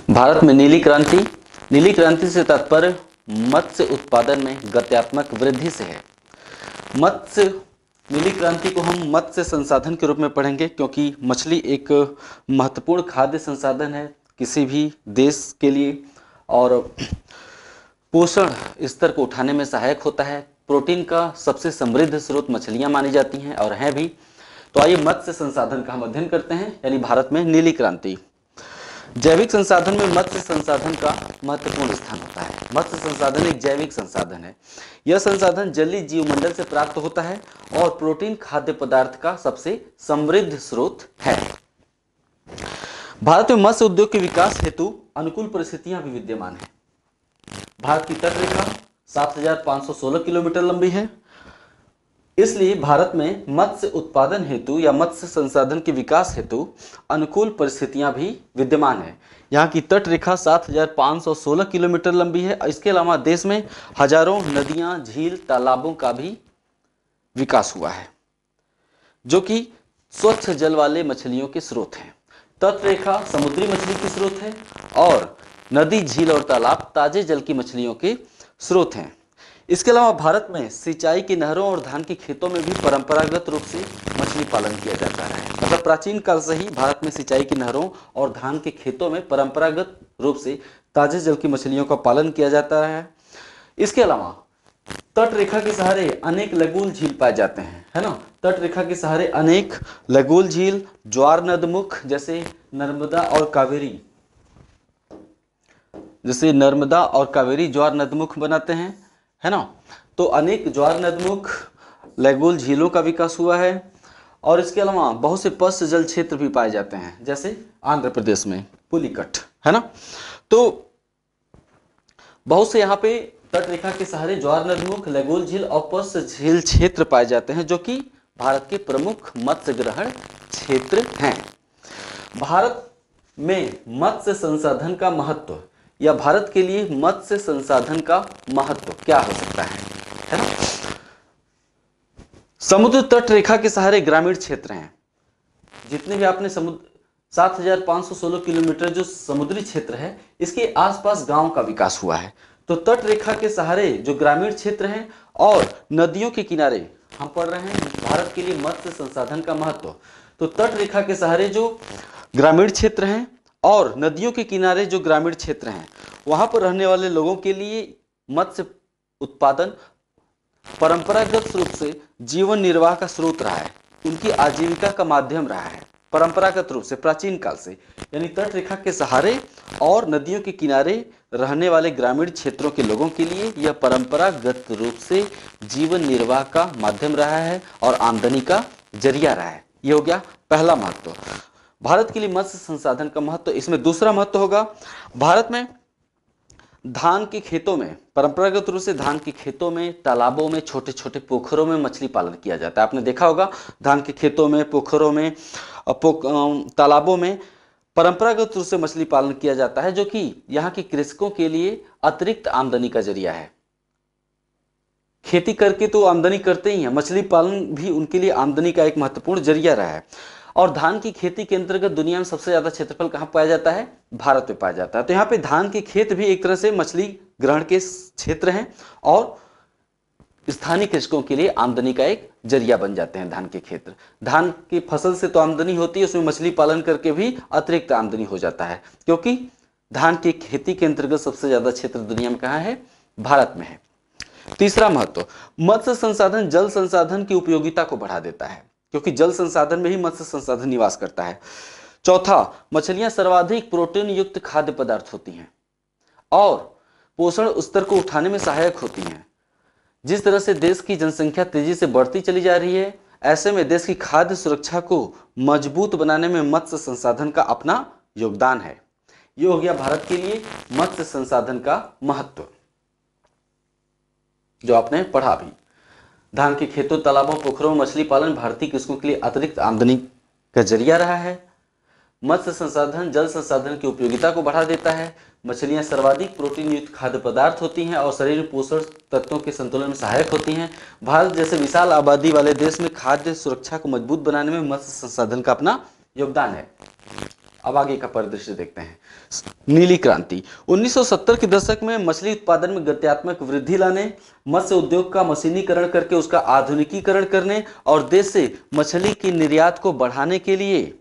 भारत में नीली क्रांति से तात्पर्य मत्स्य उत्पादन में गत्यात्मक वृद्धि से है। नीली क्रांति को हम मत्स्य संसाधन के रूप में पढ़ेंगे, क्योंकि मछली एक महत्वपूर्ण खाद्य संसाधन है किसी भी देश के लिए और पोषण स्तर को उठाने में सहायक होता है। प्रोटीन का सबसे समृद्ध स्रोत मछलियां मानी जाती हैं और हैं भी। तो आइए मत्स्य संसाधन का हम अध्ययन करते हैं, यानी भारत में नीली क्रांति। जैविक संसाधन में मत्स्य संसाधन का महत्वपूर्ण स्थान होता है। मत्स्य संसाधन एक जैविक संसाधन है। यह संसाधन जलीय जीवमंडल से प्राप्त होता है और प्रोटीन खाद्य पदार्थ का सबसे समृद्ध स्रोत है। भारत में मत्स्य उद्योग के विकास हेतु अनुकूल परिस्थितियां भी विद्यमान है। भारत की तटरेखा 7,516 किलोमीटर लंबी है, इसलिए भारत में मत्स्य उत्पादन हेतु या मत्स्य संसाधन के विकास हेतु अनुकूल परिस्थितियां भी विद्यमान है। यहाँ की तटरेखा 7,516 किलोमीटर लंबी है। इसके अलावा देश में हजारों नदियां, झील, तालाबों का भी विकास हुआ है, जो कि स्वच्छ जल वाले मछलियों के स्रोत हैं। तटरेखा समुद्री मछली के स्रोत है और नदी, झील और तालाब ताजे जल की मछलियों के स्रोत हैं। इसके अलावा भारत में सिंचाई की नहरों और धान के खेतों में भी परंपरागत रूप से मछली पालन किया जाता है। मतलब प्राचीन काल से ही भारत में सिंचाई की नहरों और धान के खेतों में परंपरागत रूप से ताजे जल की मछलियों का पालन किया जाता है। इसके अलावा तट रेखा के सहारे अनेक लघुल झील पाए जाते हैं, है ना। तट रेखा के सहारे अनेक लघुल झील, ज्वार नदमुख जैसे नर्मदा और कावेरी ज्वार नदमुख बनाते हैं, है ना। तो अनेक ज्वार नदमुख, लघुल झीलों का विकास हुआ है। और इसके अलावा बहुत से पश्च जल क्षेत्र भी पाए जाते हैं, जैसे आंध्र प्रदेश में पुलिकट, है ना। तो बहुत से यहाँ पे तट रेखा के सहारे ज्वार नदमुख, लघुल झील और पश्च झील क्षेत्र पाए जाते हैं, जो कि भारत के प्रमुख मत्स्य ग्रहण क्षेत्र हैं। भारत में मत्स्य संसाधन का महत्व या भारत के लिए मत्स्य संसाधन का महत्व क्या हो सकता है ना। समुद्र तट रेखा के सहारे ग्रामीण क्षेत्र हैं। जितने भी आपने 7,516 किलोमीटर जो समुद्री क्षेत्र है, इसके आसपास गांव का विकास हुआ है। तो तट रेखा के सहारे जो ग्रामीण क्षेत्र हैं और नदियों के किनारे हम पढ़ रहे हैं भारत के लिए मत्स्य संसाधन का महत्व। तो तट रेखा के सहारे जो ग्रामीण क्षेत्र हैं और नदियों के किनारे जो ग्रामीण क्षेत्र हैं, वहां पर रहने वाले लोगों के लिए मत्स्य उत्पादन परंपरागत रूप से जीवन निर्वाह का स्रोत रहा है, उनकी आजीविका का माध्यम रहा है परंपरागत रूप से प्राचीन काल से। यानी तट रेखा के सहारे और नदियों के किनारे रहने वाले ग्रामीण क्षेत्रों के लोगों के लिए यह परंपरागत रूप से जीवन निर्वाह का माध्यम रहा है और आमदनी का जरिया रहा है। यह हो गया पहला महत्व, भारत के लिए मत्स्य संसाधन का महत्व। इसमें दूसरा महत्व होगा, भारत में धान के खेतों में, परंपरागत रूप से धान के खेतों में, तालाबों में, छोटे छोटे पोखरों में मछली पालन किया जाता है। आपने देखा होगा धान के खेतों में, पोखरों में, तालाबों में परंपरागत रूप से मछली पालन किया जाता है, जो कि यहाँ के कृषकों के लिए अतिरिक्त आमदनी का जरिया है। खेती करके तो आमदनी करते ही हैं, मछली पालन भी उनके लिए आमदनी का एक महत्वपूर्ण जरिया रहा है। और धान की खेती के अंतर्गत दुनिया में सबसे ज्यादा क्षेत्रफल कहाँ पाया जाता है? भारत में पाया जाता है। तो यहाँ पे धान के खेत भी एक तरह से मछली ग्रहण के क्षेत्र हैं और स्थानीय कृषकों के लिए आमदनी का एक जरिया बन जाते हैं। धान के क्षेत्र, धान की फसल से तो आमदनी होती है, उसमें मछली पालन करके भी अतिरिक्त आमदनी हो जाता है, क्योंकि धान की खेती के अंतर्गत सबसे ज्यादा क्षेत्र दुनिया में कहाँ है? भारत में है। तीसरा महत्व, मत्स्य संसाधन जल संसाधन की उपयोगिता को बढ़ा देता है, क्योंकि जल संसाधन में ही मत्स्य संसाधन निवास करता है। चौथा, मछलियां सर्वाधिक प्रोटीन युक्त खाद्य पदार्थ होती हैं और पोषण स्तर को उठाने में सहायक होती हैं। जिस तरह से देश की जनसंख्या तेजी से बढ़ती चली जा रही है, ऐसे में देश की खाद्य सुरक्षा को मजबूत बनाने में मत्स्य संसाधन का अपना योगदान है। ये हो गया भारत के लिए मत्स्य संसाधन का महत्व, जो आपने पढ़ा भी। धान के खेतों, तालाबों, पोखरों में मछली पालन भारतीय कृषकों के लिए अतिरिक्त आमदनी का जरिया रहा है। मत्स्य संसाधन जल संसाधन की उपयोगिता को बढ़ा देता है। मछलियां सर्वाधिक प्रोटीन युक्त खाद्य पदार्थ होती हैं और शरीर में पोषण तत्वों के संतुलन में सहायक होती हैं। भारत जैसे विशाल आबादी वाले देश में खाद्य सुरक्षा को मजबूत बनाने में मत्स्य संसाधन का अपना योगदान है। अब आगे का परिदृश्य देखते हैं। नीली क्रांति। 1970 के दशक में मछली उत्पादन में गत्यात्मक वृद्धि लाने, मत्स्य उद्योग का मशीनीकरण करके उसका आधुनिकीकरण करने और देश से मछली की निर्यात को बढ़ाने के लिए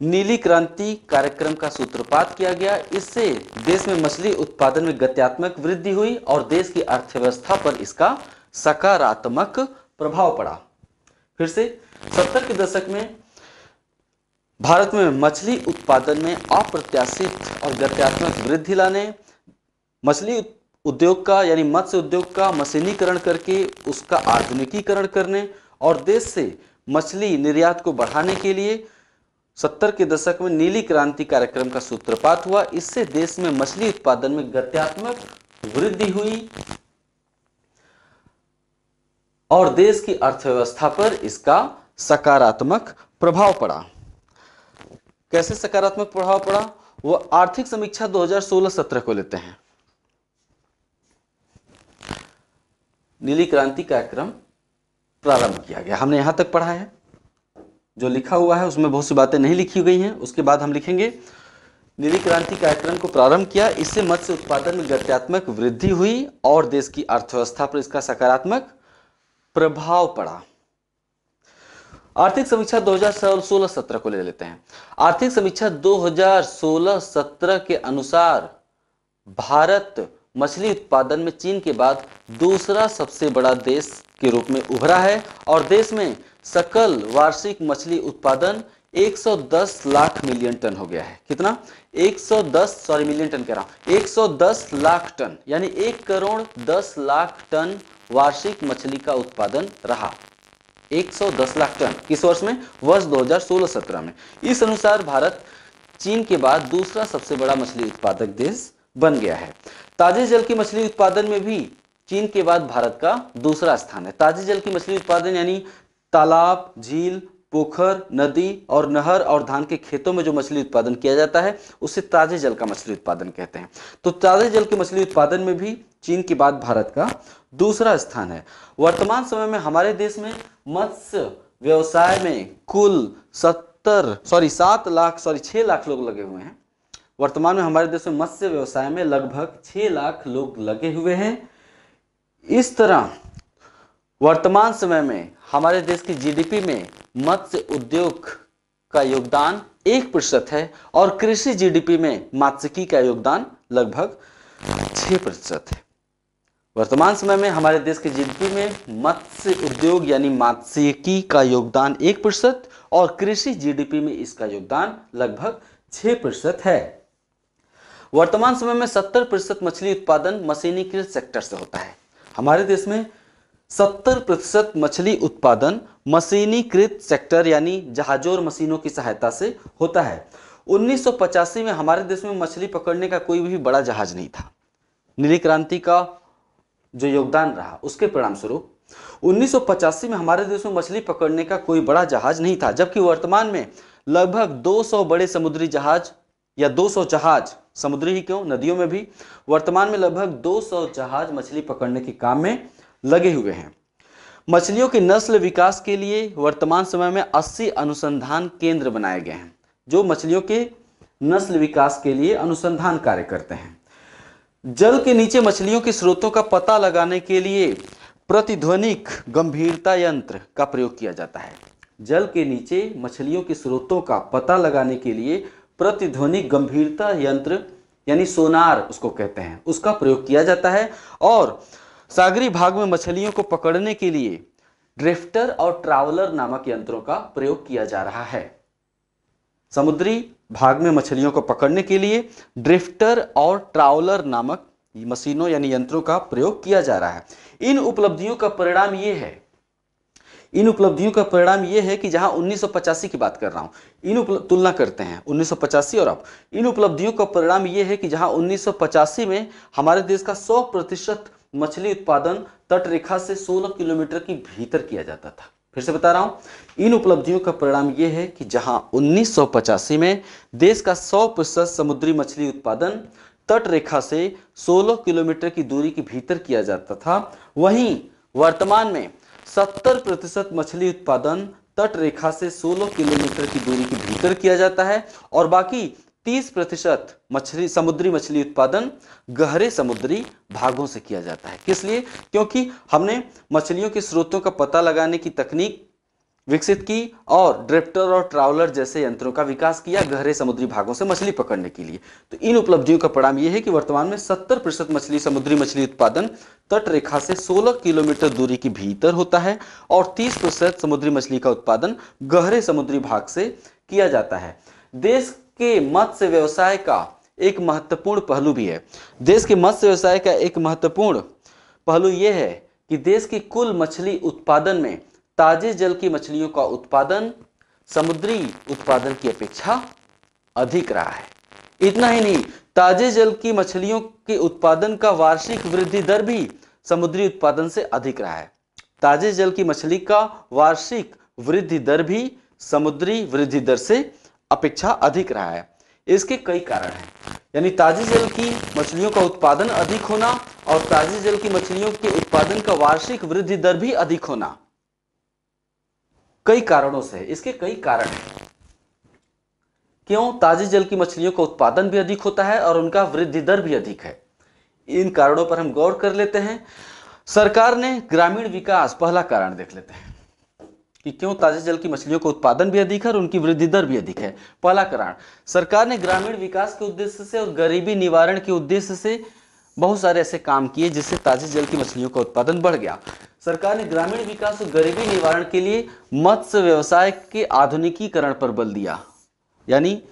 नीली क्रांति कार्यक्रम का सूत्रपात किया गया। इससे देश में मछली उत्पादन में गत्यात्मक वृद्धि हुई और देश की अर्थव्यवस्था पर इसका सकारात्मक प्रभाव पड़ा। फिर से 70 के दशक में भारत में मछली उत्पादन में अप्रत्याशित और गत्यात्मक वृद्धि लाने, मछली उद्योग का यानी मत्स्य उद्योग का मशीनीकरण करके उसका आधुनिकीकरण करने और देश से मछली निर्यात को बढ़ाने के लिए 70 के दशक में नीली क्रांति कार्यक्रम का सूत्रपात हुआ। इससे देश में मछली उत्पादन में गत्यात्मक वृद्धि हुई और देश की अर्थव्यवस्था पर इसका सकारात्मक प्रभाव पड़ा। कैसे सकारात्मक प्रभाव पड़ा? वो आर्थिक समीक्षा 2016-17 को लेते हैं। नीली क्रांति कार्यक्रम प्रारंभ किया गया, हमने यहां तक पढ़ा है। जो लिखा हुआ है उसमें बहुत सी बातें नहीं लिखी गई हैं, उसके बाद हम लिखेंगे नीली क्रांति कार्यक्रम को प्रारंभ किया, इससे मत्स्य उत्पादन में गत्यात्मक वृद्धि हुई और देश की अर्थव्यवस्था पर इसका सकारात्मक प्रभाव पड़ा। आर्थिक समीक्षा 2016-17 को ले लेते हैं। आर्थिक समीक्षा 2016-17 के अनुसार भारत मछली उत्पादन में चीन के बाद दूसरा सबसे बड़ा देश के रूप में उभरा है और देश में सकल वार्षिक मछली उत्पादन 110 लाख मिलियन टन हो गया है। कितना? 110 मिलियन टन कह रहा हूं, 110 लाख टन यानी 1 करोड़ 10 लाख टन वार्षिक मछली का उत्पादन रहा। 110 लाख टन किस वर्ष में? वर्ष 2016-17 में। इस अनुसार भारत चीन के बाद दूसरा सबसे बड़ा मछली उत्पादक देश बन गया है। ताजे जल की मछली उत्पादन में भी चीन के बाद भारत का दूसरा स्थान है। ताजे जल की मछली उत्पादन यानी तालाब, झील, पोखर, नदी और नहर और धान के खेतों में जो मछली उत्पादन किया जाता है उसे ताजे जल का मछली उत्पादन कहते हैं। तो ताजे जल के मछली उत्पादन में भी चीन के बाद भारत का दूसरा स्थान है। वर्तमान समय में हमारे देश में मत्स्य व्यवसाय में कुल 6 लाख लोग लगे हुए हैं। वर्तमान में हमारे देश में मत्स्य व्यवसाय में लगभग 6 लाख लोग लगे हुए हैं। इस तरह वर्तमान समय में हमारे देश की जीडीपी में मत्स्य उद्योग का योगदान 1% है और कृषि जीडीपी में मात्स्यिकी का योगदान लगभग 6% है। वर्तमान समय में हमारे देश के जीडीपी में मत्स्य उद्योग यानी मात्स्यिकी का योगदान 1% और कृषि जीडीपी में इसका योगदान लगभग 6% है। वर्तमान समय में 70% मछली उत्पादन मशीनीकृत सेक्टर से होता है। हमारे देश में 70% मछली उत्पादन मशीनीकृत सेक्टर यानी जहाजों और मशीनों की सहायता से होता है। 1985 में हमारे देश में मछली पकड़ने का कोई भी बड़ा जहाज नहीं था। नीली क्रांति का जो योगदान रहा उसके परिणाम स्वरूप 1985 में हमारे देश में मछली पकड़ने का कोई बड़ा जहाज नहीं था, जबकि वर्तमान में लगभग 200 बड़े समुद्री जहाज या 200 जहाज, समुद्री ही क्यों नदियों में भी, वर्तमान में लगभग 200 जहाज मछली पकड़ने के काम में लगे हुए हैं। मछलियों के नस्ल विकास के लिए वर्तमान समय में 80 अनुसंधान केंद्र बनाए गए हैं जो मछलियों के नस्ल विकास के लिए अनुसंधान कार्य करते हैं। जल के नीचे मछलियों के स्रोतों का पता लगाने के लिए प्रतिध्वनिक गंभीरता यंत्र का प्रयोग किया जाता है। जल के नीचे मछलियों के स्रोतों का पता लगाने के लिए प्रतिध्वनिक गंभीरता यंत्र यानी सोनार उसको कहते हैं, उसका प्रयोग किया जाता है। और सागरी भाग में मछलियों को पकड़ने के लिए ड्रिफ्टर और ट्रावलर नामक यंत्रों का प्रयोग किया जा रहा है। समुद्री भाग में मछलियों को पकड़ने के लिए ड्रिफ्टर और ट्रावलर नामक मशीनों यानी यंत्रों का प्रयोग किया जा रहा है। इन उपलब्धियों का परिणाम यह है कि जहां 1985 की बात कर रहा हूं, तुलना करते हैं 1985 और अब। इन उपलब्धियों का परिणाम यह है कि जहां 1985 में हमारे देश का 100% मछली उत्पादन तट रेखा से 16 किलोमीटर के भीतर किया जाता था। फिर से बता रहा हूं, इन उपलब्धियों का परिणाम यह है कि जहां 1985 में देश का 100% समुद्री मछली उत्पादन तट रेखा से 16 किलोमीटर की दूरी के भीतर किया जाता था, वहीं वर्तमान में 70% मछली उत्पादन तट रेखा से 16 किलोमीटर की दूरी के भीतर किया जाता है और बाकी 30% समुद्री मछली उत्पादन गहरे समुद्री भागों से किया जाता है। किस लिए? क्योंकि हमने मछलियों के स्रोतों का पता लगाने की तकनीक विकसित की और ड्रिफ्टर और ट्राउलर जैसे यंत्रों का विकास किया गहरे समुद्री भागों से मछली पकड़ने के लिए। तो इन उपलब्धियों का परिणाम यह है कि वर्तमान में 70% समुद्री मछली उत्पादन तट रेखा से 16 किलोमीटर दूरी के भीतर होता है और 30% समुद्री मछली का उत्पादन गहरे समुद्री भाग से किया जाता है। देश के मत्स्य व्यवसाय का एक महत्वपूर्ण पहलू भी है। देश के मत्स्य व्यवसाय का एक महत्वपूर्ण पहलू यह है कि देश की कुल मछली उत्पादन में ताजे जल की मछलियों का उत्पादन समुद्री उत्पादन की अपेक्षा अधिक रहा है। इतना ही नहीं, ताजे जल की मछलियों के उत्पादन का वार्षिक वृद्धि दर भी समुद्री उत्पादन से अधिक रहा है। ताजे जल की मछली का वार्षिक वृद्धि दर भी समुद्री वृद्धि दर से अपेक्षा अधिक रहा है। इसके कई कारण हैं, यानी ताजे जल की मछलियों का उत्पादन अधिक होना और ताजे जल की मछलियों के उत्पादन का वार्षिक वृद्धि दर भी अधिक होना कई कारणों से। इसके कई कारण हैं क्यों ताजे जल की मछलियों का उत्पादन भी अधिक होता है और उनका वृद्धि दर भी अधिक है। इन कारणों पर हम गौर कर लेते हैं। सरकार ने ग्रामीण विकास, पहला कारण देख लेते हैं कि क्यों ताजे जल की मछलियों का उत्पादन भी अधिक है और उनकी वृद्धि दर भी अधिक है। पहला कारण, सरकार ने ग्रामीण विकास के उद्देश्य से और गरीबी निवारण के उद्देश्य से बहुत सारे ऐसे काम किए जिससे ताजे जल की मछलियों का उत्पादन बढ़ गया। सरकार ने ग्रामीण विकास और गरीबी निवारण के लिए मत्स्य व्यवसाय के आधुनिकीकरण पर बल दिया, यानी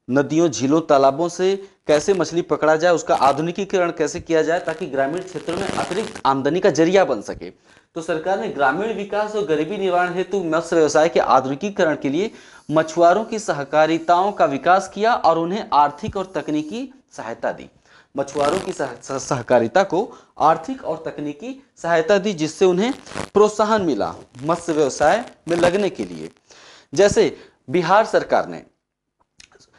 नदियों, झीलों, तालाबों से कैसे मछली पकड़ा जाए, उसका आधुनिकीकरण कैसे किया जाए ताकि ग्रामीण क्षेत्रों में अतिरिक्त आमदनी का जरिया बन सके। तो सरकार ने ग्रामीण विकास और गरीबी निवारण हेतु मत्स्य व्यवसाय के आधुनिकीकरण के लिए मछुआरों की सहकारिताओं का विकास किया और उन्हें आर्थिक और तकनीकी सहायता दी। मछुआरों की सहकारिता को आर्थिक और तकनीकी सहायता दी जिससे उन्हें प्रोत्साहन मिला मत्स्य व्यवसाय में लगने के लिए। जैसे बिहार सरकार ने,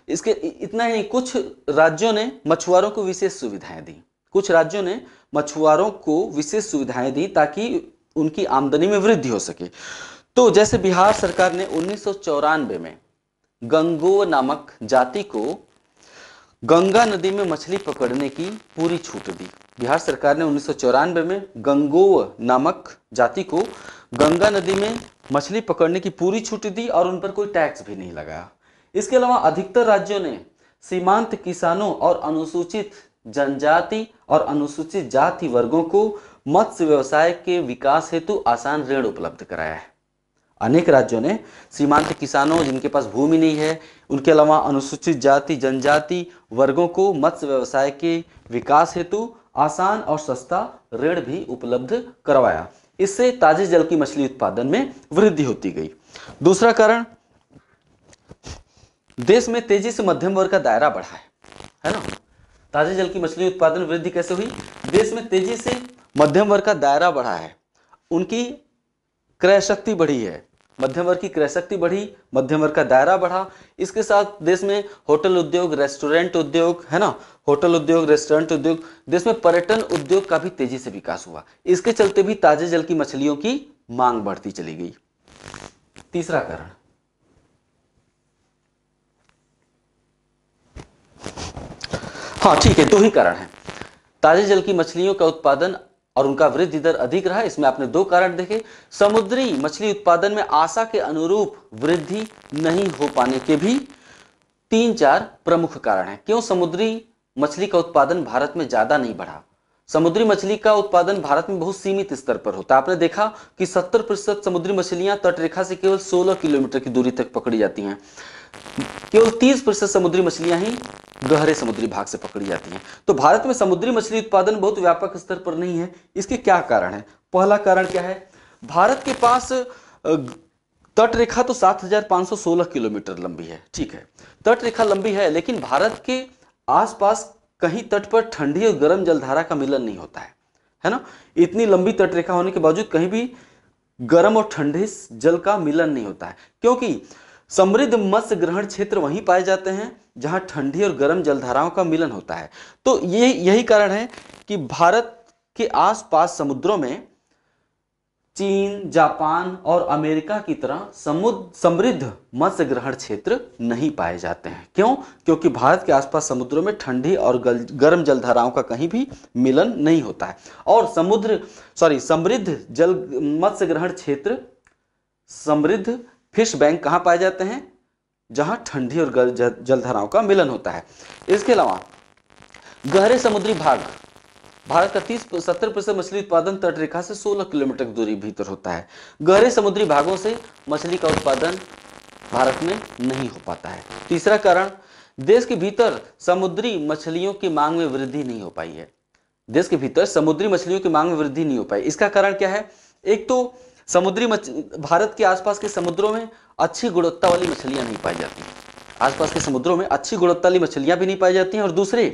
इसके इतना ही, कुछ राज्यों ने मछुआरों को विशेष सुविधाएं दी। कुछ राज्यों ने मछुआरों को विशेष सुविधाएं दी ताकि उनकी आमदनी में वृद्धि हो सके। तो जैसे बिहार सरकार ने 1994 में गंगोव नामक जाति को गंगा नदी में मछली पकड़ने की पूरी छूट दी। बिहार सरकार ने 1994 में गंगोव नामक जाति को गंगा नदी में मछली पकड़ने की पूरी छूट दी और उन पर कोई टैक्स भी नहीं लगाया। इसके अलावा अधिकतर राज्यों ने सीमांत किसानों और अनुसूचित जनजाति और अनुसूचित जाति वर्गों को मत्स्य व्यवसाय के विकास हेतु आसान ऋण उपलब्ध कराया है। अनेक राज्यों ने सीमांत किसानों, जिनके पास भूमि नहीं है, उनके अलावा अनुसूचित जाति जनजाति वर्गों को मत्स्य व्यवसाय के विकास हेतु आसान और सस्ता ऋण भी उपलब्ध करवाया। इससे ताजे जल की मछली उत्पादन में वृद्धि होती गई। दूसरा कारण, देश में तेजी से मध्यम वर्ग का दायरा बढ़ा है ना। ताजे जल की मछली उत्पादन वृद्धि कैसे हुई? देश में तेजी से मध्यम वर्ग का दायरा बढ़ा है, उनकी क्रय शक्ति बढ़ी है, मध्यम वर्ग की क्रय शक्ति बढ़ी, मध्यम वर्ग का दायरा बढ़ा। इसके साथ देश में होटल उद्योग, रेस्टोरेंट उद्योग, है ना, होटल उद्योग, रेस्टोरेंट उद्योग, देश में पर्यटन उद्योग का भी तेजी से विकास हुआ। इसके चलते भी ताजे जल की मछलियों की मांग बढ़ती चली गई। तीसरा कारण, हाँ ठीक है, दो ही कारण है। ताजे जल की मछलियों का उत्पादन और उनका वृद्धि दर अधिक रहा। इसमें आपने दो कारण देखे। समुद्री मछली उत्पादन में आशा के अनुरूप वृद्धि नहीं हो पाने के भी 3-4 प्रमुख कारण हैं। क्यों समुद्री मछली का उत्पादन भारत में ज्यादा नहीं बढ़ा? समुद्री मछली का उत्पादन भारत में बहुत सीमित स्तर पर होता है। आपने देखा कि 70% समुद्री मछलियां तटरेखा से केवल 16 किलोमीटर की दूरी तक पकड़ी जाती हैं। केवल 30% समुद्री मछलियां ही गहरे समुद्री भाग से पकड़ी जाती हैं। तो भारत में समुद्री मछली उत्पादन बहुत व्यापक स्तर पर नहीं है। इसके क्या कारण है? पहला कारण क्या है? भारत के पास तट रेखा तो 7,516 किलोमीटर लंबी है, ठीक है, तट रेखा लंबी है, लेकिन भारत के आसपास कहीं तट पर ठंडी और गर्म जलधारा का मिलन नहीं होता है ना। इतनी लंबी तट रेखा होने के बावजूद कहीं भी गर्म और ठंडे जल का मिलन नहीं होता है, क्योंकि समृद्ध मत्स्य ग्रहण क्षेत्र वहीं पाए जाते हैं जहां ठंडी और गर्म जलधाराओं का मिलन होता है। तो यही कारण है कि भारत के आसपास समुद्रों में चीन, जापान और अमेरिका की तरह समृद्ध मत्स्य ग्रहण क्षेत्र नहीं पाए जाते हैं। क्यों? क्योंकि भारत के आसपास समुद्रों में ठंडी और गर्म जलधाराओं का कहीं भी मिलन नहीं होता है। और समृद्ध जल मत्स्य ग्रहण क्षेत्र, समृद्ध फिश बैंक कहाँ पाए जाते हैं? जहां ठंडी और जलधाराओं का मिलन होता है। इसके अलावा गहरे समुद्री भाग, भारत का 30-70% मछली उत्पादन तट रेखा से 16 किलोमीटर दूरी भीतर होता है। गहरे समुद्री भागों से मछली का उत्पादन भारत में नहीं हो पाता है। तीसरा कारण, देश के भीतर समुद्री मछलियों की मांग में वृद्धि नहीं हो पाई है। देश के भीतर समुद्री मछलियों की मांग में वृद्धि नहीं हो पाई। इसका कारण क्या है? एक तो भारत के आसपास के समुद्रों में अच्छी गुणवत्ता वाली मछलियां नहीं पाई जाती, आसपास के समुद्रों में अच्छी गुणवत्ता वाली मछलियां भी नहीं पाई जाती हैं। और दूसरे,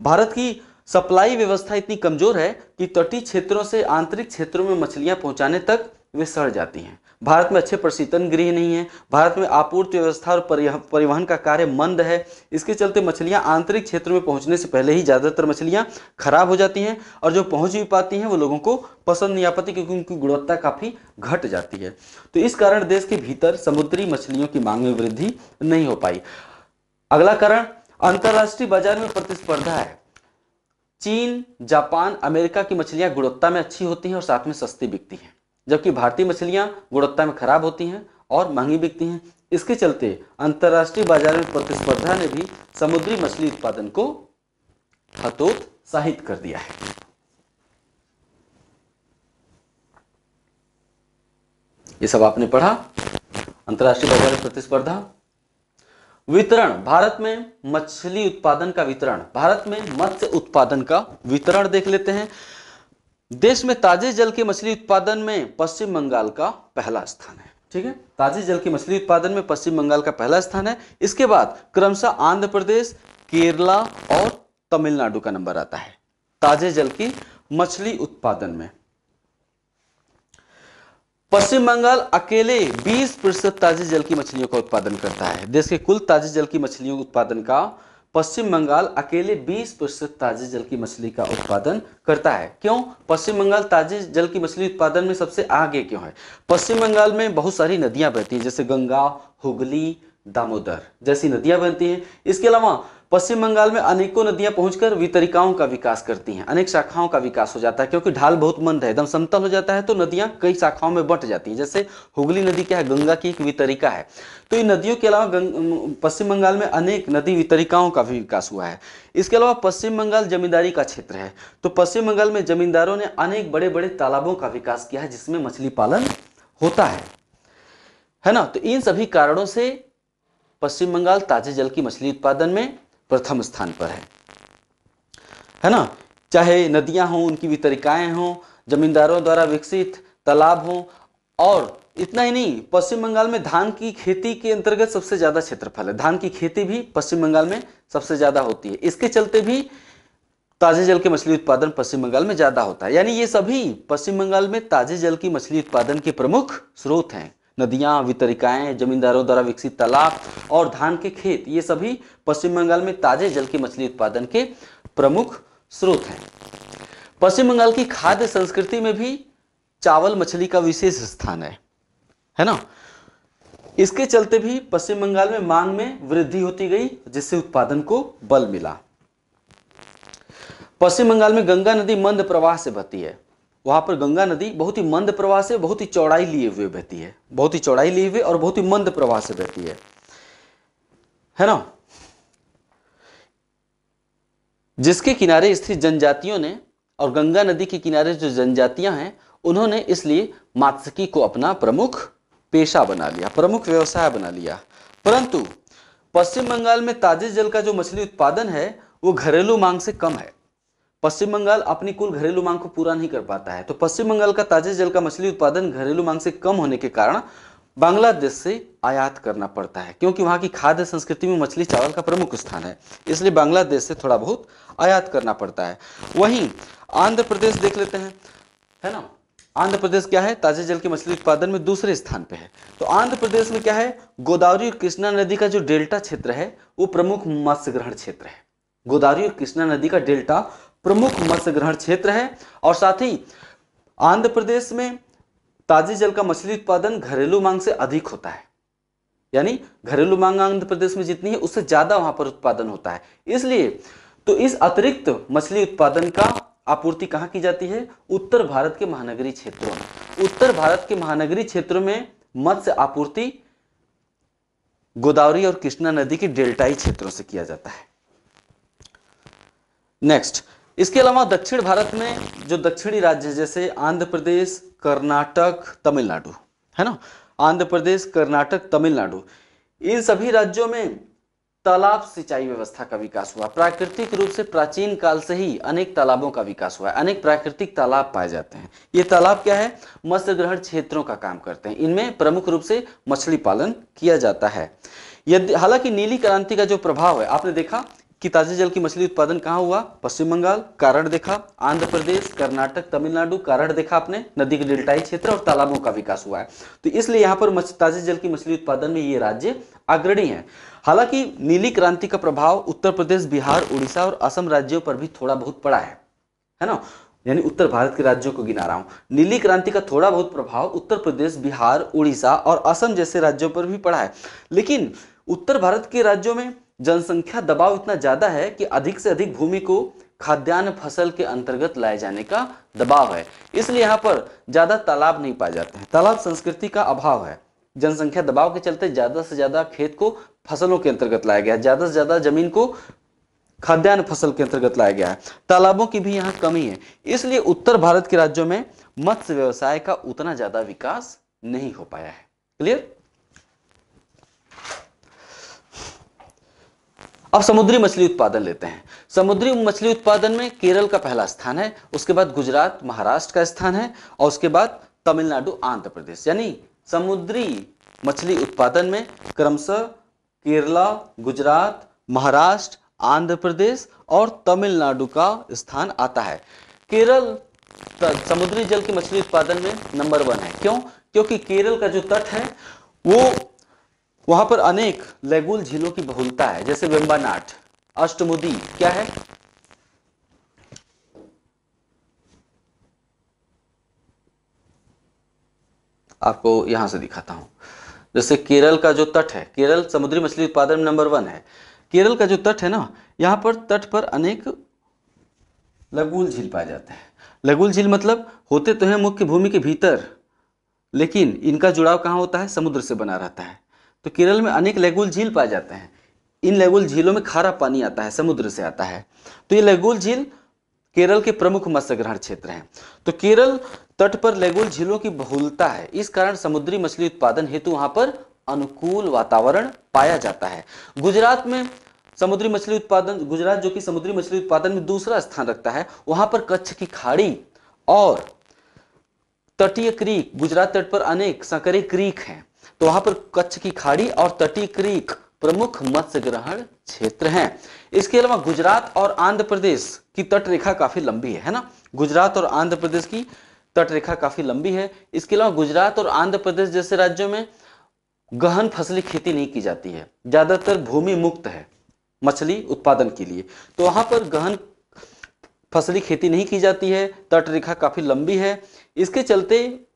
भारत की सप्लाई व्यवस्था इतनी कमजोर है कि तटीय क्षेत्रों से आंतरिक क्षेत्रों में मछलियां पहुंचाने तक वे सड़ जाती हैं। भारत में अच्छे प्रशीतन गृह नहीं है, भारत में आपूर्ति व्यवस्था और परिवहन का कार्य मंद है। इसके चलते मछलियां आंतरिक क्षेत्रों में पहुंचने से पहले ही ज़्यादातर मछलियां खराब हो जाती हैं, और जो पहुंच भी पाती हैं वो लोगों को पसंद नहीं आ पाती, क्योंकि उनकी गुणवत्ता काफ़ी घट जाती है। तो इस कारण देश के भीतर समुद्री मछलियों की मांग में वृद्धि नहीं हो पाई। अगला कारण, अंतर्राष्ट्रीय बाजार में प्रतिस्पर्धा है। चीन, जापान, अमेरिका की मछलियां गुणवत्ता में अच्छी होती हैं और साथ में सस्ती बिकती हैं, जबकि भारतीय मछलियां गुणवत्ता में खराब होती हैं और महंगी बिकती हैं। इसके चलते अंतर्राष्ट्रीय बाजार में प्रतिस्पर्धा ने भी समुद्री मछली उत्पादन को हतोत्साहित कर दिया है। ये सब आपने पढ़ा। अंतर्राष्ट्रीय बाजार में प्रतिस्पर्धा। वितरण, भारत में मछली उत्पादन का वितरण, भारत में मत्स्य उत्पादन का वितरण देख लेते हैं। देश में ताजे जल के मछली उत्पादन में पश्चिम बंगाल का पहला स्थान है। ठीक है, ताजे जल के मछली उत्पादन में पश्चिम बंगाल का पहला स्थान है। इसके बाद क्रमशः आंध्र प्रदेश, केरला और तमिलनाडु का नंबर आता है ताजे जल की मछली उत्पादन में। पश्चिम बंगाल अकेले 20% ताजे जल की मछलियों का उत्पादन करता है। देश के कुल ताजे जल की मछलियों उत्पादन का पश्चिम बंगाल अकेले 20% ताजे जल की मछली का उत्पादन करता है। क्यों पश्चिम बंगाल ताजे जल की मछली उत्पादन में सबसे आगे क्यों है? पश्चिम बंगाल में बहुत सारी नदियां बहती हैं, जैसे गंगा, हुगली, दामोदर जैसी नदियां बहती हैं। इसके अलावा पश्चिम बंगाल में अनेकों नदियां पहुंचकर वितरिकाओं का विकास करती हैं, अनेक शाखाओं का विकास हो जाता है, क्योंकि ढाल बहुत मंद है, एकदम समतल हो जाता है तो नदियां कई शाखाओं में बंट जाती हैं। जैसे हुगली नदी क्या है? गंगा की एक वितरिका है। तो इन नदियों के अलावा पश्चिम बंगाल में अनेक नदी वितरिकाओं का भी विकास हुआ है। इसके अलावा पश्चिम बंगाल जमींदारी का क्षेत्र है, तो पश्चिम बंगाल में जमींदारों ने अनेक बड़े बड़े तालाबों का विकास किया है जिसमें मछली पालन होता है ना। तो इन सभी कारणों से पश्चिम बंगाल ताजे जल की मछली उत्पादन में प्रथम स्थान पर है ना। चाहे नदियां हों, उनकी वितरिकाएं हों, जमींदारों द्वारा विकसित तालाब हों, और इतना ही नहीं, पश्चिम बंगाल में धान की खेती के अंतर्गत सबसे ज्यादा क्षेत्रफल है। धान की खेती भी पश्चिम बंगाल में सबसे ज्यादा होती है। इसके चलते भी ताजे जल के मछली उत्पादन पश्चिम बंगाल में ज्यादा होता है। यानी ये सभी पश्चिम बंगाल में ताजे जल की मछली उत्पादन के प्रमुख स्रोत हैं। नदियां, वितरिकाएं, जमींदारों द्वारा विकसित तालाब और धान के खेत, ये सभी पश्चिम बंगाल में ताजे जल की मछली उत्पादन के प्रमुख स्रोत हैं। पश्चिम बंगाल की खाद्य संस्कृति में भी चावल मछली का विशेष स्थान है ना। इसके चलते भी पश्चिम बंगाल में मांग में वृद्धि होती गई, जिससे उत्पादन को बल मिला। पश्चिम बंगाल में गंगा नदी मंद प्रवाह से बहती है। वहां पर गंगा नदी बहुत ही मंद प्रवाह से, बहुत ही चौड़ाई लिए हुए बहती है, बहुत ही चौड़ाई लिए हुए और बहुत ही मंद प्रवाह से बहती है ना। जिसके किनारे स्थित जनजातियों ने, और गंगा नदी के किनारे जो जनजातियां हैं, उन्होंने इसलिए मात्स्यिकी को अपना प्रमुख पेशा बना लिया, प्रमुख व्यवसाय बना लिया। परंतु पश्चिम बंगाल में ताजे जल का जो मछली उत्पादन है वो घरेलू मांग से कम है। पश्चिम बंगाल अपनी कुल घरेलू मांग को पूरा नहीं कर पाता है। तो पश्चिम बंगाल का ताजे जल का मछली उत्पादन घरेलू मांग से कम होने के कारण बांग्लादेश से आयात करना पड़ता है, क्योंकि वहां की खाद्य संस्कृति में मछली चावल का प्रमुख स्थान है, इसलिए बांग्लादेश से थोड़ा बहुत आयात करना पड़ता है। वहीं आंध्र प्रदेश देख लेते हैं, है ना। आंध्र प्रदेश क्या है? ताजे जल की मछली उत्पादन में दूसरे स्थान पे है। तो आंध्र प्रदेश में क्या है? गोदावरी और कृष्णा नदी का जो डेल्टा क्षेत्र है वो प्रमुख मत्स्य ग्रहण क्षेत्र है। गोदावरी और कृष्णा नदी का डेल्टा प्रमुख मत्स्य ग्रहण क्षेत्र है, और साथ ही आंध्र प्रदेश में ताजे जल का मछली उत्पादन घरेलू मांग से अधिक होता है, यानी घरेलू मांग आंध्र प्रदेश में जितनी है उससे ज्यादा वहां पर उत्पादन होता है। इसलिए तो इस अतिरिक्त मछली उत्पादन का आपूर्ति कहां की जाती है? उत्तर भारत के महानगरीय क्षेत्रों में। उत्तर भारत के महानगरीय क्षेत्रों में मत्स्य आपूर्ति गोदावरी और कृष्णा नदी के डेल्टाई क्षेत्रों से किया जाता है। नेक्स्ट, इसके अलावा दक्षिण भारत में जो दक्षिणी राज्य है जैसे आंध्र प्रदेश, कर्नाटक, तमिलनाडु, है ना, आंध्र प्रदेश, कर्नाटक, तमिलनाडु, इन सभी राज्यों में तालाब सिंचाई व्यवस्था का विकास हुआ। प्राकृतिक रूप से प्राचीन काल से ही अनेक तालाबों का विकास हुआ है। अनेक प्राकृतिक तालाब पाए जाते हैं। ये तालाब क्या है? मत्स्य ग्रहण क्षेत्रों का काम करते हैं। इनमें प्रमुख रूप से मछली पालन किया जाता है। यदि हालांकि नीली क्रांति का जो प्रभाव है, आपने देखा कि ताजे जल की मछली उत्पादन कहाँ हुआ? पश्चिम बंगाल, कारण देखा, आंध्र प्रदेश, कर्नाटक, तमिलनाडु, कारण देखा आपने, नदी के डेल्टाई क्षेत्र और तालाबों का विकास हुआ है। तो इसलिए यहाँ पर ताजे जल की मछली उत्पादन में ये राज्य अग्रणी है। हालांकि नीली क्रांति का प्रभाव उत्तर प्रदेश, बिहार, उड़ीसा और असम राज्यों पर भी थोड़ा बहुत पड़ा है ना, यानी उत्तर भारत के राज्यों को गिना रहा हूं। नीली क्रांति का थोड़ा बहुत प्रभाव उत्तर प्रदेश, बिहार, उड़ीसा और असम जैसे राज्यों पर भी पड़ा है। लेकिन उत्तर भारत के राज्यों में जनसंख्या दबाव इतना ज्यादा है कि अधिक से अधिक भूमि को खाद्यान्न फसल के अंतर्गत लाए जाने का दबाव है। इसलिए यहाँ पर ज्यादा तालाब नहीं पाए जाते हैं। तालाब संस्कृति का अभाव है। जनसंख्या दबाव के चलते ज्यादा से ज्यादा खेत को फसलों के अंतर्गत लाया गया है, ज्यादा से ज्यादा जमीन को खाद्यान्न फसल के अंतर्गत लाया गया है। तालाबों की भी यहाँ कमी है। इसलिए उत्तर भारत के राज्यों में मत्स्य व्यवसाय का उतना ज्यादा विकास नहीं हो पाया है। क्लियर? अब समुद्री मछली उत्पादन लेते हैं। समुद्री मछली उत्पादन में केरल का पहला स्थान है, उसके बाद गुजरात, महाराष्ट्र का स्थान है और उसके बाद तमिलनाडु, आंध्र प्रदेश। यानी समुद्री मछली उत्पादन में क्रमशः केरला, गुजरात, महाराष्ट्र, आंध्र प्रदेश और तमिलनाडु का स्थान आता है। केरल समुद्री जल की मछली उत्पादन में नंबर 1 है। क्यों? क्योंकि केरल का जो तट है वो वहां पर अनेक लेगुल झीलों की बहुलता है, जैसे वेम्बानाट, अष्टमुदी, क्या है, आपको यहां से दिखाता हूं। जैसे केरल का जो तट है, केरल समुद्री मछली उत्पादन में नंबर 1 है। केरल का जो तट है ना, यहां पर तट पर अनेक लगुल झील पाए जाते हैं। लगुल झील मतलब होते तो हैं मुख्य भूमि के भीतर, लेकिन इनका जुड़ाव कहां होता है? समुद्र से बना रहता है। तो केरल में अनेक लगुल झील पाए जाते हैं। इन लगुल झीलों में खारा पानी आता है, समुद्र से आता है। तो ये लगुल झील केरल के प्रमुख मत्स्य ग्रहण क्षेत्र हैं। तो केरल तट पर लगुल झीलों की बहुलता है, इस कारण समुद्री मछली उत्पादन हेतु वहां पर अनुकूल वातावरण पाया जाता है। गुजरात में समुद्री मछली उत्पादन, गुजरात जो कि समुद्री मछली उत्पादन में दूसरा स्थान रखता है, वहां पर कच्छ की खाड़ी और तटीय क्रीक, गुजरात तट पर अनेक संकरे क्रीक हैं। तो वहां पर कच्छ की खाड़ी और तटीय क्रीक प्रमुख मत्स्य ग्रहण क्षेत्र हैं। इसके अलावा गुजरात और आंध्र प्रदेश की तट रेखा काफी लंबी है ना, गुजरात और आंध्र प्रदेश की तट रेखा काफी लंबी है। इसके अलावा गुजरात और आंध्र प्रदेश जैसे राज्यों में गहन फसली खेती नहीं की जाती है, ज्यादातर भूमि मुक्त है मछली उत्पादन के लिए। तो वहां पर गहन फसली खेती नहीं की जाती है, तट रेखा काफी लंबी है। इसके चलते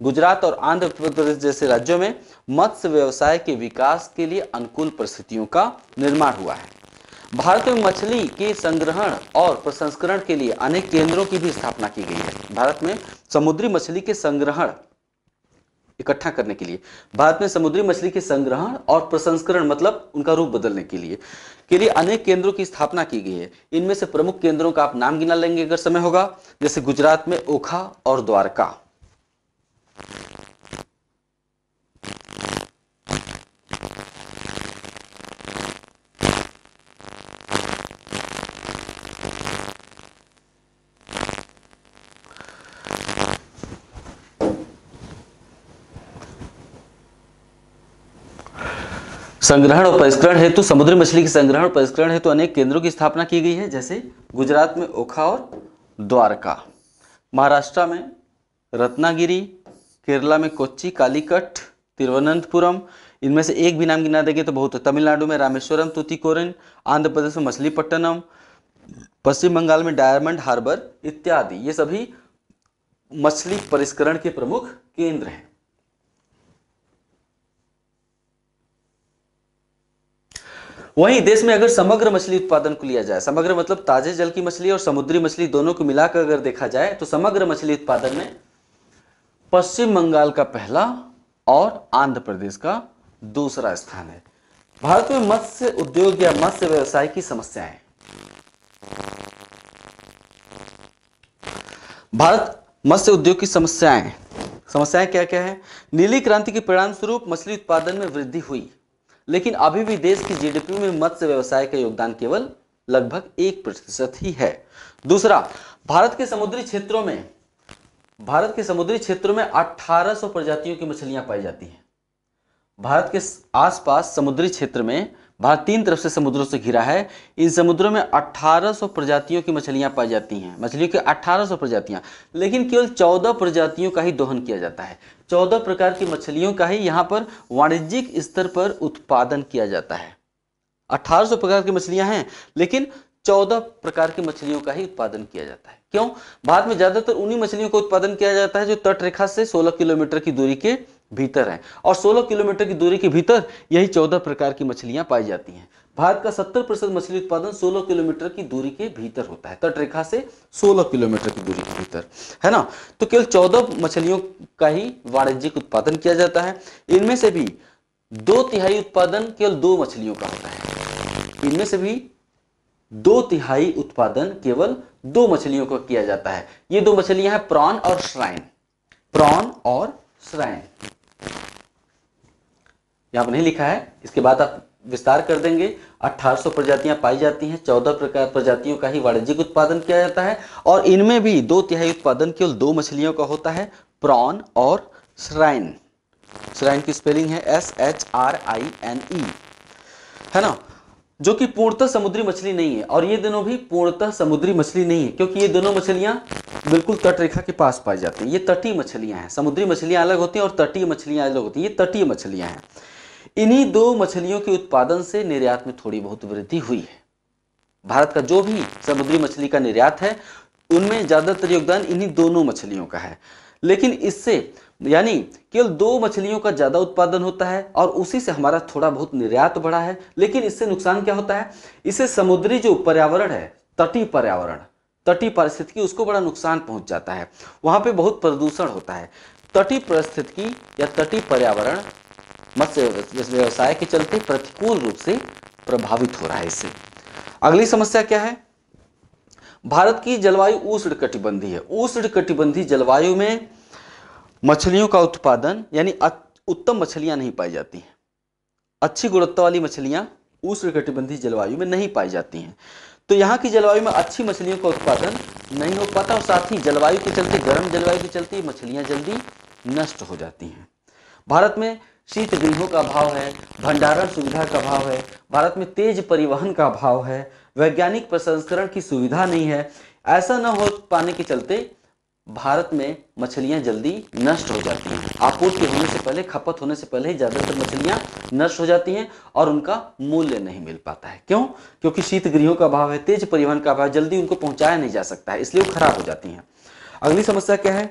गुजरात और आंध्र प्रदेश जैसे राज्यों में मत्स्य व्यवसाय के विकास के लिए अनुकूल परिस्थितियों का निर्माण हुआ है। भारत में मछली के संग्रहण और प्रसंस्करण के लिए अनेक केंद्रों की भी स्थापना की गई है। भारत में समुद्री मछली के संग्रहण इकट्ठा करने के लिए संग्रहण और प्रसंस्करण मतलब उनका रूप बदलने के लिए अनेक केंद्रों की स्थापना की गई है। इनमें से प्रमुख केंद्रों का आप नाम गिना लेंगे अगर समय होगा, जैसे गुजरात में ओखा और द्वारका, संग्रहण और परिष्करण हेतु समुद्री मछली के संग्रहण और परिष्करण हेतु अनेक केंद्रों की स्थापना की गई है, जैसे गुजरात में ओखा और द्वारका, महाराष्ट्र में रत्नागिरी, केरला में कोच्चि, कालीकट, तिरुवनंतपुरम, इनमें से एक भी नाम गिना देंगे तो बहुत है। तमिलनाडु में रामेश्वरम, तूतीकोरिन, आंध्र प्रदेश में मछलीपट्टनम, पश्चिम बंगाल में डायमंड हार्बर इत्यादि, ये सभी मछली परिष्करण के प्रमुख केंद्र हैं। वहीं देश में अगर समग्र मछली उत्पादन को लिया जाए, समग्र मतलब ताजे जल की मछली और समुद्री मछली दोनों को मिलाकर अगर देखा जाए, तो समग्र मछली उत्पादन में पश्चिम बंगाल का पहला और आंध्र प्रदेश का दूसरा स्थान है। भारत में मत्स्य उद्योग या मत्स्य व्यवसाय की समस्याएं। भारत मत्स्य उद्योग की समस्याएं क्या क्या है? नीली क्रांति के परिणाम स्वरूप मछली उत्पादन में वृद्धि हुई, लेकिन अभी भी देश की जीडीपी में मत्स्य व्यवसाय का योगदान केवल लगभग 1% ही है। दूसरा, भारत के समुद्री क्षेत्रों में 1800 प्रजातियों की मछलियां पाई जाती हैं। भारत के आसपास समुद्री क्षेत्र में, भारत 3 तरफ से समुद्रों से घिरा है, इन समुद्रों में 1800 प्रजातियों की मछलियां पाई जाती हैं। मछलियों की 1800 प्रजातियां, लेकिन केवल 14 प्रजातियों का ही दोहन किया जाता है। 14 प्रकार की मछलियों का ही यहाँ पर वाणिज्यिक स्तर पर उत्पादन किया जाता है। 1800 प्रकार की मछलियां हैं, लेकिन 14 प्रकार की मछलियों का ही उत्पादन किया जाता है। क्यों? भारत में ज्यादातर उन्हीं मछलियों का उत्पादन किया जाता है जो तट रेखा से 16 किलोमीटर की दूरी के भीतर है, और 16 किलोमीटर की दूरी के भीतर यही 14 प्रकार की मछलियां पाई जाती हैं। भारत का 70% मछली उत्पादन 16 किलोमीटर की दूरी के भीतर होता है, तट रेखा से 16 किलोमीटर की दूरी के भीतर, है ना। तो केवल 14 मछलियों का ही वाणिज्यिक उत्पादन किया जाता है। इनमें से भी 2/3 उत्पादन केवल 2 मछलियों का होता है। इनमें से भी 2/3 उत्पादन केवल 2 मछलियों का किया जाता है। ये 2 मछलियां हैं प्रॉन और श्राइन। प्रॉन और श्राइन यहां पर नहीं लिखा है, इसके बाद आप विस्तार कर देंगे। 1800 प्रजातियां पाई जाती हैं, 14 प्रकार प्रजातियों का ही वाणिज्यिक उत्पादन किया जाता है, और इनमें भी 2/3 उत्पादन केवल 2 मछलियों का होता है, प्रॉन और श्राइन। श्राइन की स्पेलिंग है SHRINE, है ना, जो कि पूर्णतः समुद्री मछली नहीं है। और ये दोनों भी पूर्णतः समुद्री मछली नहीं है, क्योंकि ये दोनों मछलियां बिल्कुल तट रेखा के पास पाई जाती हैं। ये तटीय मछलियां हैं। समुद्री मछलियां अलग होती हैं और तटीय मछलियां अलग होती हैं। ये तटीय मछलियां हैं। इन्हीं 2 मछलियों के उत्पादन से निर्यात में थोड़ी बहुत वृद्धि हुई है। भारत का जो भी समुद्री मछली का निर्यात है, उनमें ज्यादातर योगदान इन्हीं दोनों मछलियों का है। लेकिन इससे यानी केवल 2 मछलियों का ज्यादा उत्पादन होता है, और उसी से हमारा थोड़ा बहुत निर्यात बढ़ा है। लेकिन इससे नुकसान क्या होता है? इससे समुद्री जो पर्यावरण है, तटीय पर्यावरण, तटीय पारिस्थितिकी, उसको बड़ा नुकसान पहुंच जाता है। वहां पे बहुत प्रदूषण होता है। तटीय पारिस्थितिकी या तटीय पर्यावरण मत्स्य व्यवसाय के चलते प्रतिकूल रूप से प्रभावित हो रहा है इससे। अगली समस्या क्या है? भारत की जलवायु उष्णकटिबंधीय है। उष्णकटिबंधीय जलवायु में मछलियों का उत्पादन यानी उत्तम मछलियां नहीं पाई जाती हैं। अच्छी गुणवत्ता वाली मछलियां उष्णकटिबंधीय जलवायु में नहीं पाई जाती हैं। तो यहाँ की जलवायु में अच्छी मछलियों का उत्पादन नहीं हो पाता, और साथ ही जलवायु के चलते, गर्म जलवायु के चलते मछलियां जल्दी नष्ट हो जाती हैं। भारत में शीत गृहों का अभाव है, भंडारण सुविधा का अभाव है, भारत में तेज परिवहन का अभाव है, वैज्ञानिक प्रसंस्करण की सुविधा नहीं है। ऐसा न हो पाने के चलते भारत में मछलियां जल्दी नष्ट हो जाती हैं। आपूर्ति होने से पहले, खपत होने से पहले ही ज्यादातर मछलियां नष्ट हो जाती हैं, और उनका मूल्य नहीं मिल पाता है। क्यों? क्योंकि शीत गृहों का अभाव है, तेज परिवहन का अभाव, जल्दी उनको पहुंचाया नहीं जा सकता है, इसलिए वो खराब हो जाती हैं। अगली समस्या क्या है?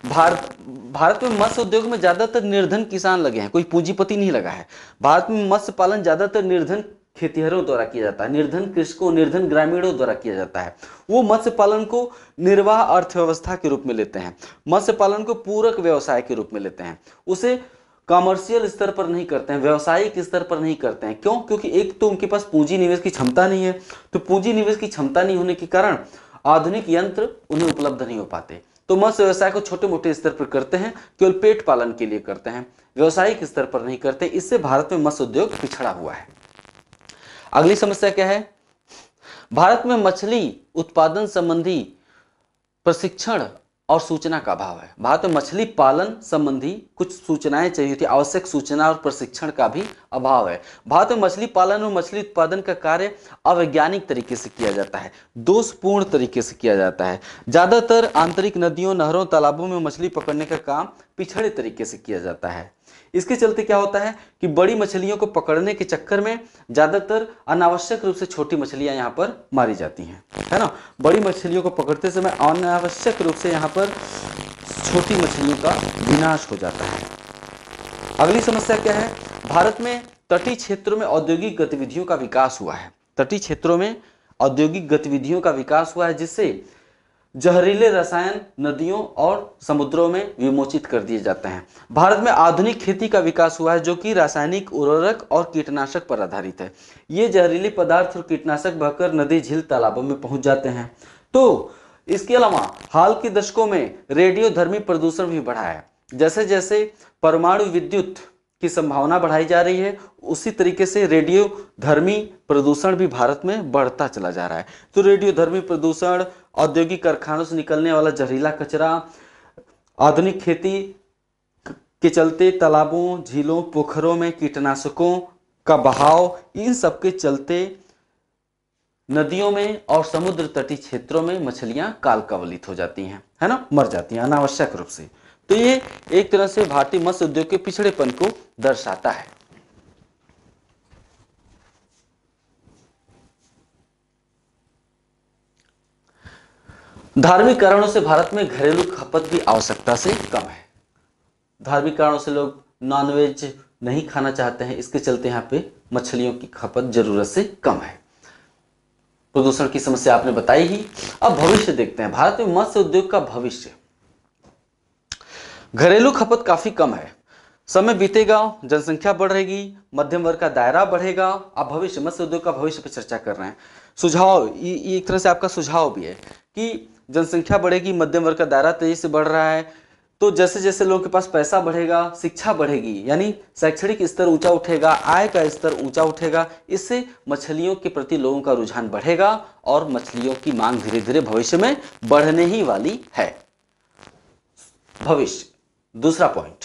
भारत में मत्स्य उद्योग में ज्यादातर निर्धन किसान लगे हैं, कोई पूंजीपति नहीं लगा है। भारत में मत्स्य पालन ज्यादातर निर्धन खेतिहरों द्वारा किया जाता है, निर्धन कृषकों, निर्धन ग्रामीणों द्वारा किया जाता है। वो मत्स्य पालन को निर्वाह अर्थव्यवस्था के रूप में लेते हैं, मत्स्य पालन को पूरक व्यवसाय के रूप में लेते हैं। उसे कमर्शियल स्तर पर नहीं करते हैं, व्यावसायिक स्तर पर नहीं करते हैं। क्यों? क्योंकि एक तो उनके पास पूंजी निवेश की क्षमता नहीं है, तो पूंजी निवेश की क्षमता नहीं होने के कारण आधुनिक यंत्र उन्हें उपलब्ध नहीं हो पाते। तो मत्स्य व्यवसाय को छोटे मोटे स्तर पर करते हैं, केवल पेट पालन के लिए करते हैं, व्यवसायिक स्तर पर नहीं करते। इससे भारत में मत्स्य उद्योग पिछड़ा हुआ है। अगली समस्या क्या है? भारत में मछली उत्पादन संबंधी प्रशिक्षण और सूचना का अभाव है। भारत में मछली पालन संबंधी कुछ सूचनाएं चाहिए थी, आवश्यक सूचना और प्रशिक्षण का भी अभाव है। भारत में मछली पालन और मछली उत्पादन का कार्य अवैज्ञानिक तरीके से किया जाता है, दोषपूर्ण तरीके से किया जाता है। ज्यादातर आंतरिक नदियों, नहरों, तालाबों में मछली पकड़ने का काम पिछड़े तरीके से किया जाता है। इसके चलते क्या होता है कि बड़ी मछलियों को पकड़ने के चक्कर में ज्यादातर अनावश्यक रूप से छोटी मछलियां यहाँ पर मारी जाती हैं, है ना। बड़ी मछलियों को पकड़ते समय अनावश्यक रूप से यहाँ पर छोटी मछलियों का विनाश हो जाता है। अगली समस्या क्या है? भारत में तटीय क्षेत्रों में औद्योगिक गतिविधियों का विकास हुआ है। तटीय क्षेत्रों में औद्योगिक गतिविधियों का विकास हुआ है, जिससे जहरीले रसायन नदियों और समुद्रों में विमोचित कर दिए जाते हैं। भारत में आधुनिक खेती का विकास हुआ है, जो कि रासायनिक उर्वरक और कीटनाशक पर आधारित है। ये जहरीले पदार्थ और कीटनाशक बहकर नदी, झील, तालाबों में पहुंच जाते हैं। तो इसके अलावा हाल के दशकों में रेडियोधर्मी प्रदूषण भी बढ़ा है। जैसे जैसे परमाणु विद्युत की संभावना बढ़ाई जा रही है, उसी तरीके से रेडियोधर्मी प्रदूषण भी भारत में बढ़ता चला जा रहा है। तो रेडियोधर्मी प्रदूषण, औद्योगिक कारखानों से निकलने वाला जहरीला कचरा, आधुनिक खेती के चलते तालाबों, झीलों, पोखरों में कीटनाशकों का बहाव, इन सब के चलते नदियों में और समुद्र तटीय क्षेत्रों में मछलियां काल कवलित हो जाती हैं, है ना, मर जाती हैं अनावश्यक रूप से। तो ये एक तरह से भारतीय मत्स्य उद्योग के पिछड़ेपन को दर्शाता है। धार्मिक कारणों से भारत में घरेलू खपत भी आवश्यकता से कम है। धार्मिक कारणों से लोग नॉनवेज नहीं खाना चाहते हैं, इसके चलते यहाँ पे मछलियों की खपत जरूरत से कम है। प्रदूषण की समस्या आपने बताई ही। अब भविष्य देखते हैं, भारत में मत्स्य उद्योग का भविष्य। घरेलू खपत काफी कम है, समय बीतेगा, जनसंख्या बढ़ेगी, मध्यम वर्ग का दायरा बढ़ेगा। आप भविष्य, मत्स्य उद्योग का भविष्य पर चर्चा कर रहे हैं। सुझाव, ये एक तरह से आपका सुझाव भी है कि जनसंख्या बढ़ेगी, मध्यम वर्ग का दायरा तेजी से बढ़ रहा है, तो जैसे जैसे लोगों के पास पैसा बढ़ेगा, शिक्षा बढ़ेगी, यानी शैक्षणिक स्तर ऊंचा उठेगा, आय का स्तर ऊंचा उठेगा, इससे मछलियों के प्रति लोगों का रुझान बढ़ेगा और मछलियों की मांग धीरे धीरे भविष्य में बढ़ने ही वाली है। भविष्य, दूसरा पॉइंट,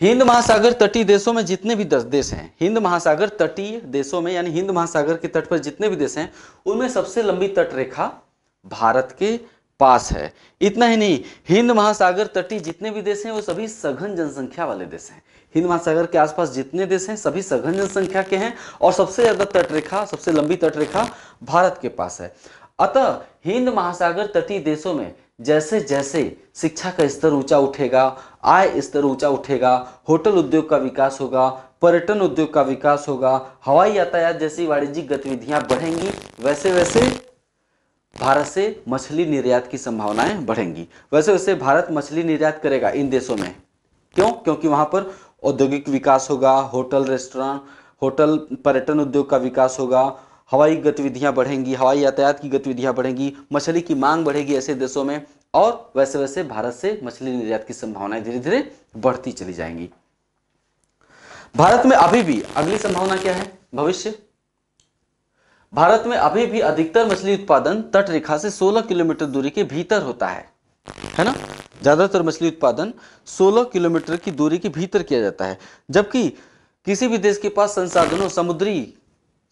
हिंद महासागर तटीय देशों में जितने भी 10 देश हैं, हिंद महासागर तटीय देशों में यानी हिंद महासागर के तट पर जितने भी देश हैं, उनमें सबसे लंबी तट रेखा भारत के पास है। इतना ही नहीं, हिंद महासागर तटीय जितने भी देश हैं वो सभी सघन जनसंख्या वाले देश हैं। हिंद महासागर के आसपास जितने देश हैं सभी सघन जनसंख्या के हैं और सबसे ज्यादा तट रेखा, सबसे लंबी तट रेखा भारत के पास है। अतः हिंद महासागर तटीय देशों में जैसे जैसे शिक्षा का स्तर ऊंचा उठेगा, आय स्तर ऊंचा उठेगा, होटल उद्योग का विकास होगा, पर्यटन उद्योग का विकास होगा, हवाई यातायात जैसी वाणिज्यिक गतिविधियां बढ़ेंगी, वैसे वैसे भारत से मछली निर्यात की संभावनाएं बढ़ेंगी। वैसे वैसे भारत मछली निर्यात करेगा इन देशों में। क्यों? क्योंकि वहां पर औद्योगिक विकास होगा, होटल, रेस्टोरेंट, होटल, पर्यटन उद्योग का विकास होगा, हवाई गतिविधियां बढ़ेंगी, हवाई यातायात की गतिविधियां बढ़ेंगी, मछली की मांग बढ़ेगी ऐसे देशों में, और वैसे वैसे भारत से मछली निर्यात की संभावनाएं धीरे धीरे बढ़ती चली जाएंगी। भारत में अभी भी अगली संभावना क्या है? भविष्य, भारत में अभी भी अधिकतर मछली उत्पादन तट रेखा से 16 किलोमीटर दूरी के भीतर होता है ना। ज्यादातर मछली उत्पादन 16 किलोमीटर की दूरी के भीतर किया जाता है, जबकि किसी भी देश के पास संसाधनों, समुद्री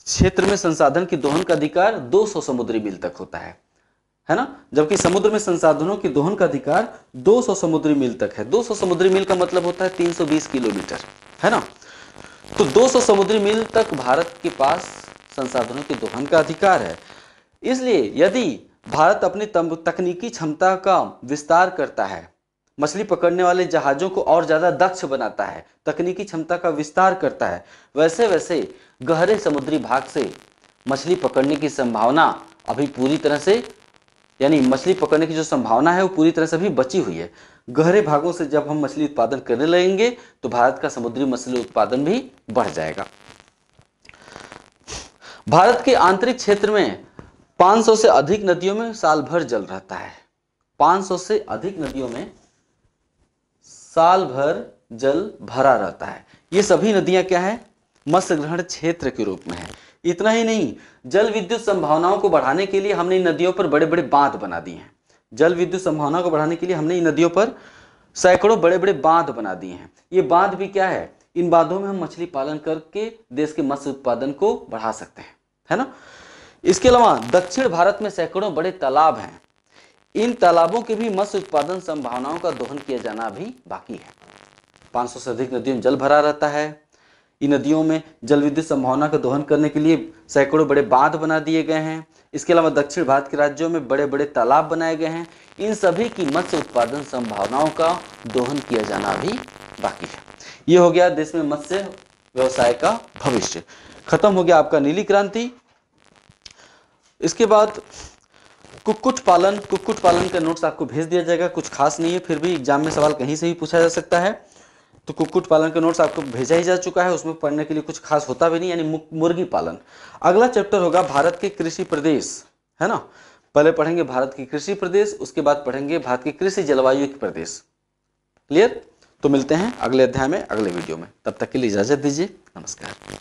क्षेत्र में संसाधन के दोहन का अधिकार 200 समुद्री मील तक होता है ना। जबकि समुद्र में संसाधनों के दोहन का अधिकार 200 समुद्री मील तक है। 200 समुद्री मील का मतलब होता है 320 किलोमीटर, है ना। तो 200 समुद्री मील तक भारत के पास संसाधनों के दोहन का अधिकार है। इसलिए यदि भारत अपनी तकनीकी क्षमता का विस्तार करता है, मछली पकड़ने वाले जहाजों को और ज्यादा दक्ष बनाता है, तकनीकी क्षमता का विस्तार करता है, वैसे वैसे गहरे समुद्री भाग से मछली पकड़ने की संभावना अभी पूरी तरह से, यानी मछली पकड़ने की जो संभावना है वो पूरी तरह से अभी बची हुई है। गहरे भागों से जब हम मछली उत्पादन करने लगेंगे तो भारत का समुद्री मछली उत्पादन भी बढ़ जाएगा। भारत के आंतरिक क्षेत्र में 500 से अधिक नदियों में साल भर जल रहता है। 500 से अधिक नदियों में साल भर जल भरा रहता है। ये सभी नदियां क्या है? मत्स्य ग्रहण क्षेत्र के रूप में है। इतना ही नहीं, जल विद्युत संभावनाओं को बढ़ाने के लिए हमने इन नदियों पर बड़े बड़े बांध बना दिए हैं। जल विद्युत संभावनाओं को बढ़ाने के लिए हमने इन नदियों पर सैकड़ों बड़े बड़े बांध बना दिए हैं। ये बांध भी क्या है? इन बांधों में हम मछली पालन करके देश के मत्स्य उत्पादन को बढ़ा सकते हैं, है ना। इसके अलावा दक्षिण भारत में सैकड़ों बड़े तालाब हैं। इन तालाबों के भी मत्स्य उत्पादन संभावनाओं का दोहन किया जाना भी बाकी है। 500 से अधिक नदियों में जल भरा रहता है। इन नदियों में जल विद्युत संभावना का दोहन करने के लिए सैकड़ों बड़े बांध बना दिए गए हैं। इसके अलावा दक्षिण भारत के राज्यों में बड़े बड़े तालाब बनाए गए हैं। इन सभी की मत्स्य उत्पादन संभावनाओं का दोहन किया जाना भी बाकी है। ये हो गया देश में मत्स्य व्यवसाय का भविष्य। खत्म हो गया आपका नीली क्रांति। इसके बाद कुक्कुट पालन का नोट्स आपको भेज दिया जाएगा। कुछ खास नहीं है, फिर भी एग्जाम में सवाल कहीं से भी पूछा जा सकता है। तो कुक्कुट पालन का नोट्स आपको भेजा ही जा चुका है, उसमें पढ़ने के लिए कुछ खास होता भी नहीं, यानी मुर्गी पालन। अगला चैप्टर होगा भारत के कृषि प्रदेश, है ना। पहले पढ़ेंगे भारत की कृषि प्रदेश, उसके बाद पढ़ेंगे भारत की कृषि जलवायु के प्रदेश। क्लियर? तो मिलते हैं अगले अध्याय में, अगले वीडियो में। तब तक के लिए इजाजत दीजिए। नमस्कार।